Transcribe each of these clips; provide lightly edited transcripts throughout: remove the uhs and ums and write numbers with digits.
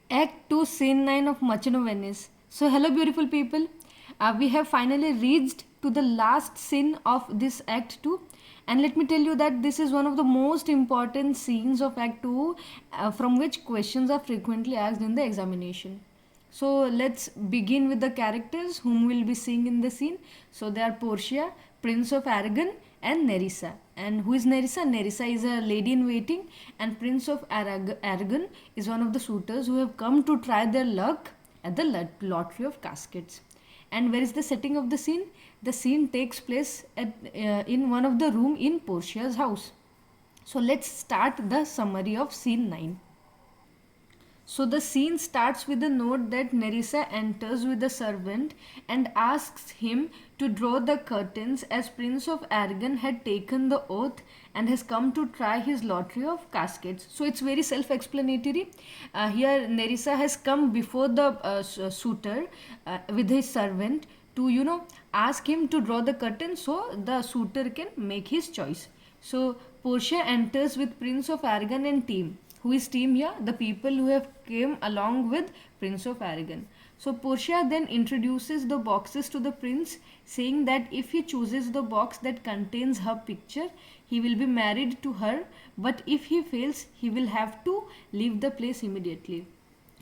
Act 2, Scene 9 of Merchant of Venice. So, hello, beautiful people. We have finally reached to the last scene of this Act 2. And let me tell you that this is one of the most important scenes of Act 2 from which questions are frequently asked in the examination. So let's begin with the characters whom we'll be seeing in the scene. So they are Portia, Prince of Aragon, and Nerissa. And who is Nerissa? Nerissa is a lady in waiting, and Prince of Aragon is one of the suitors who have come to try their luck at the lottery of caskets. And where is the setting of the scene? The scene takes place in one of the room in Portia's house. So let's start the summary of scene 9. So the scene starts with a note that Nerissa enters with a servant and asks him to draw the curtains as Prince of Aragon had taken the oath and has come to try his lottery of caskets. So it's very self-explanatory. Here Nerissa has come before the suitor with his servant to ask him to draw the curtain so the suitor can make his choice. So Portia enters with Prince of Aragon and team. Who is team here? The people who have came along with Prince of Aragon. So Portia then introduces the boxes to the prince, saying that if he chooses the box that contains her picture, he will be married to her, but if he fails, he will have to leave the place immediately.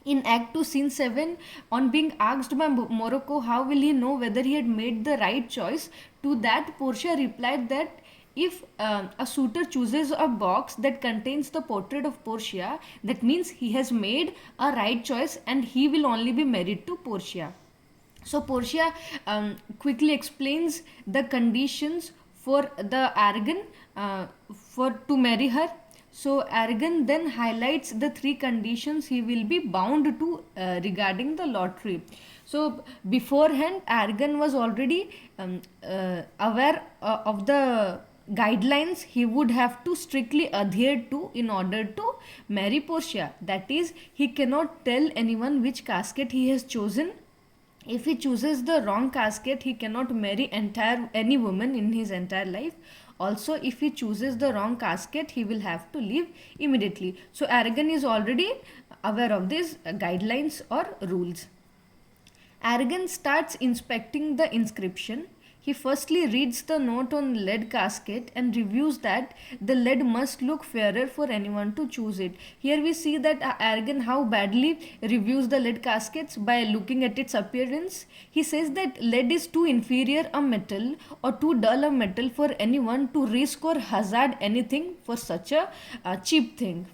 In Act 2, Scene 7, on being asked by Morocco how will he know whether he had made the right choice, to that Portia replied that if a suitor chooses a box that contains the portrait of Portia, that means he has made a right choice and he will only be married to Portia. So Portia quickly explains the conditions for the Aragon for to marry her. So Aragon then highlights the three conditions he will be bound to regarding the lottery. So beforehand, Aragon was already aware of the guidelines he would have to strictly adhere to in order to marry Portia. That is, he cannot tell anyone which casket he has chosen. If he chooses the wrong casket, he cannot marry any woman in his entire life. Also, if he chooses the wrong casket, he will have to leave immediately. So Aragon is already aware of these guidelines or rules. Aragon starts inspecting the inscription. He firstly reads the note on lead casket and reviews that the lead must look fairer for anyone to choose it. Here we see that Aragon how badly reviews the lead caskets by looking at its appearance. He says that lead is too inferior a metal or too dull a metal for anyone to risk or hazard anything for such a cheap thing.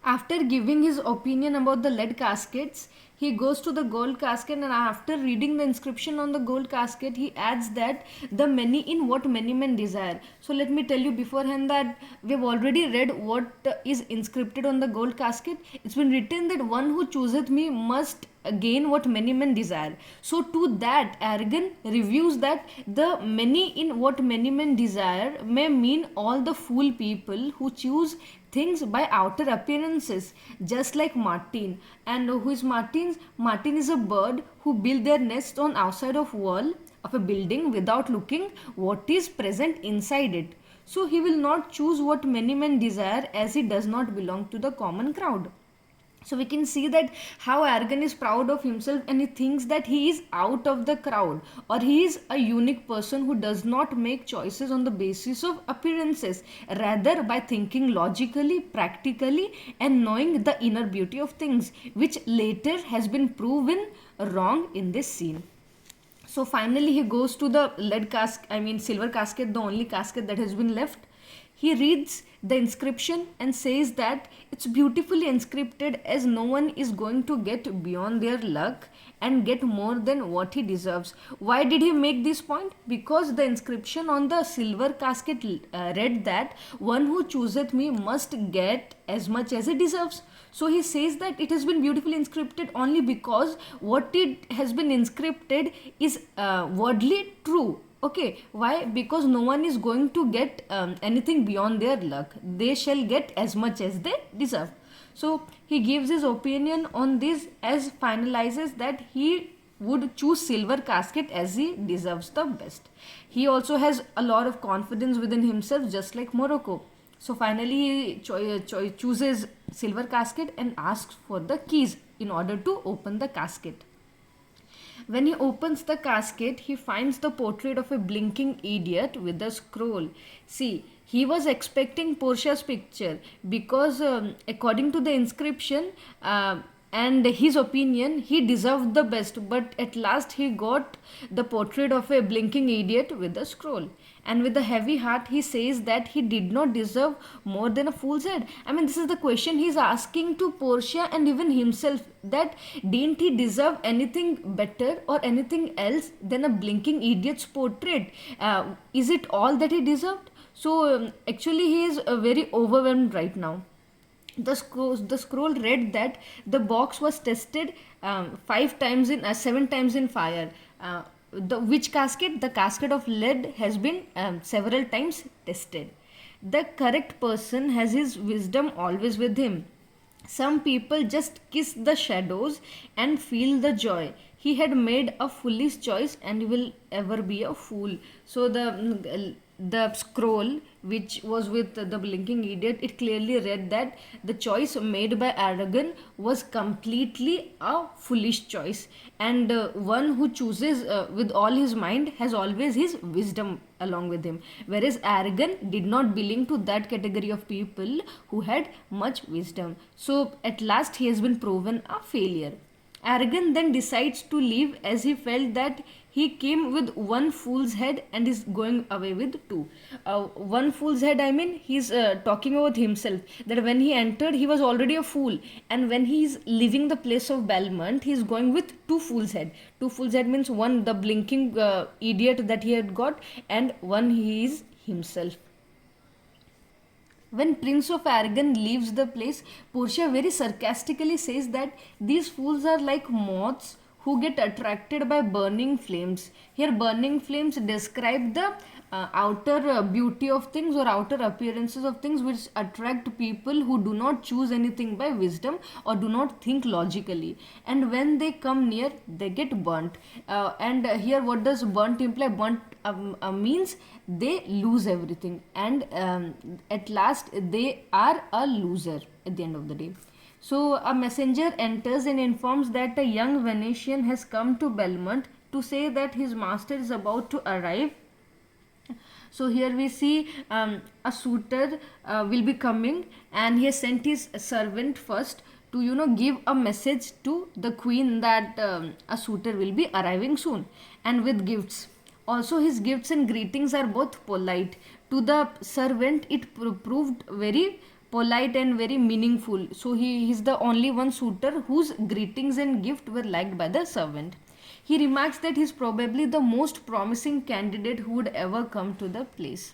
After giving his opinion about the lead caskets, he goes to the gold casket, and after reading the inscription on the gold casket, he adds that the many in what many men desire. So let me tell you beforehand that we have already read what is inscripted on the gold casket. It's been written that one who chooseth me must gain what many men desire. So to that, Aragon reviews that the many in what many men desire may mean all the fool people who choose things by outer appearances, just like Martin. And who is Martin? Martin is a bird who build their nest on outside of wall of a building without looking what is present inside it. So he will not choose what many men desire, as he does not belong to the common crowd. So we can see that how Aragon is proud of himself, and he thinks that he is out of the crowd, or he is a unique person who does not make choices on the basis of appearances, rather by thinking logically, practically, and knowing the inner beauty of things, which later has been proven wrong in this scene. So finally he goes to the silver casket, the only casket that has been left. He reads the inscription and says that it's beautifully inscripted, as no one is going to get beyond their luck and get more than what he deserves. Why did he make this point? Because the inscription on the silver casket read that one who chooseth me must get as much as he deserves. So he says that it has been beautifully inscripted only because what it has been inscripted is wordly true. Okay, why? Because no one is going to get anything beyond their luck. They shall get as much as they deserve. So he gives his opinion on this, as finalizes that he would choose silver casket as he deserves the best. He also has a lot of confidence within himself, just like Morocco. So finally, he chooses silver casket and asks for the keys in order to open the casket. When he opens the casket, he finds the portrait of a blinking idiot with a scroll. See, he was expecting Portia's picture because, according to the inscription and his opinion, he deserved the best. But at last, he got the portrait of a blinking idiot with a scroll. And with a heavy heart, he says that he did not deserve more than a fool's head. I mean, this is the question he's asking to Portia and even himself, that didn't he deserve anything better or anything else than a blinking idiot's portrait? Is it all that he deserved? So, actually, he is very overwhelmed right now. The scroll read that the box was tested 7 times in fire. Which casket? The casket of lead has been several times tested. The correct person has his wisdom always with him. Some people just kiss the shadows and feel the joy. He had made a foolish choice and will ever be a fool. So the scroll which was with the blinking idiot, it clearly read that the choice made by Aragon was completely a foolish choice, and one who chooses with all his mind has always his wisdom along with him, whereas Aragon did not belong to that category of people who had much wisdom. So at last he has been proven a failure. Aragon then decides to leave as he felt that he came with one fool's head and is going away with two. One fool's head, I mean, he's talking about himself, that when he entered, he was already a fool, and when he's leaving the place of Belmont, he's going with two fool's head. Two fool's head means one, the blinking idiot that he had got, and one, he is himself. When Prince of Aragon leaves the place, Portia very sarcastically says that these fools are like moths who get attracted by burning flames. Here, burning flames describe the outer beauty of things or outer appearances of things which attract people who do not choose anything by wisdom or do not think logically. And when they come near, they get burnt. And here, what does burnt imply? Burnt means they lose everything, and at last they are a loser at the end of the day. So a messenger enters and informs that a young Venetian has come to Belmont to say that his master is about to arrive. So here we see a suitor will be coming, and he has sent his servant first to give a message to the queen that a suitor will be arriving soon, and with gifts. Also, his gifts and greetings are both polite. To the servant, it proved very polite and very meaningful. So he is the only one suitor whose greetings and gift were liked by the servant. He remarks that he is probably the most promising candidate who would ever come to the place.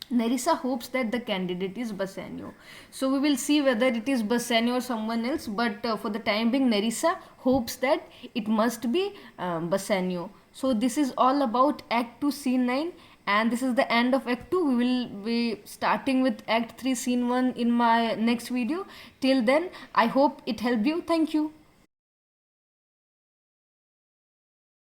Nerissa hopes that the candidate is Bassanio. So we will see whether it is Bassanio or someone else, but for the time being, Nerissa hopes that it must be Bassanio. So this is all about Act 2 Scene 9, and this is the end of Act 2. We will be starting with Act 3 Scene 1 in my next video. Till then, I hope it helped you. Thank you.